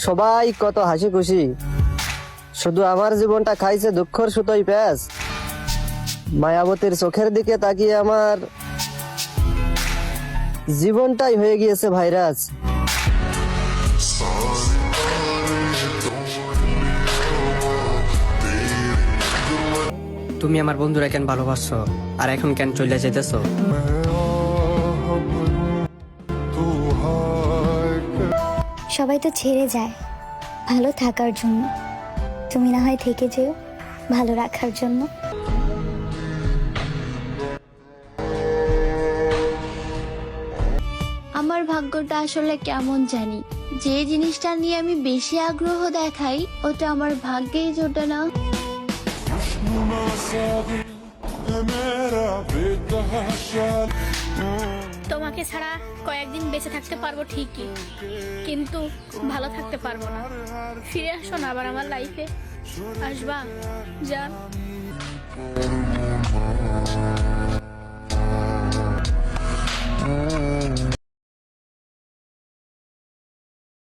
সবাই কত হাসি খুশি, শুধু আমার জীবনটা খাইছে দুঃখর সুতোই প্যাঁচ। মায়াবতীর চোখের দিকে তাকিয়ে আমার জীবনটাই হয়ে গিয়েছে ভাইরাস। তুমি আমার বন্ধুরা কেন ভালোবাসছো আর এখন কেন চলে যেতেছো? সবাই তো ছেড়ে যায় ভালো থাকার জন্য, তুমি না হয় থেকে যেও ভালো রাখার জন্য। আমার ভাগ্যটা আসলে কেমন জানি, যে জিনিসটা নিয়ে আমি বেশি আগ্রহ দেখাই ওটা আমার ভাগ্যেই জোটে না। তোমাকে ছাড়া কয়েকদিন বেঁচে থাকতে পারবো ঠিকই, কিন্তু ভালো থাকতে পারবো না। ফিরে আসো না আবার আমার লাইফে, আসবা জান।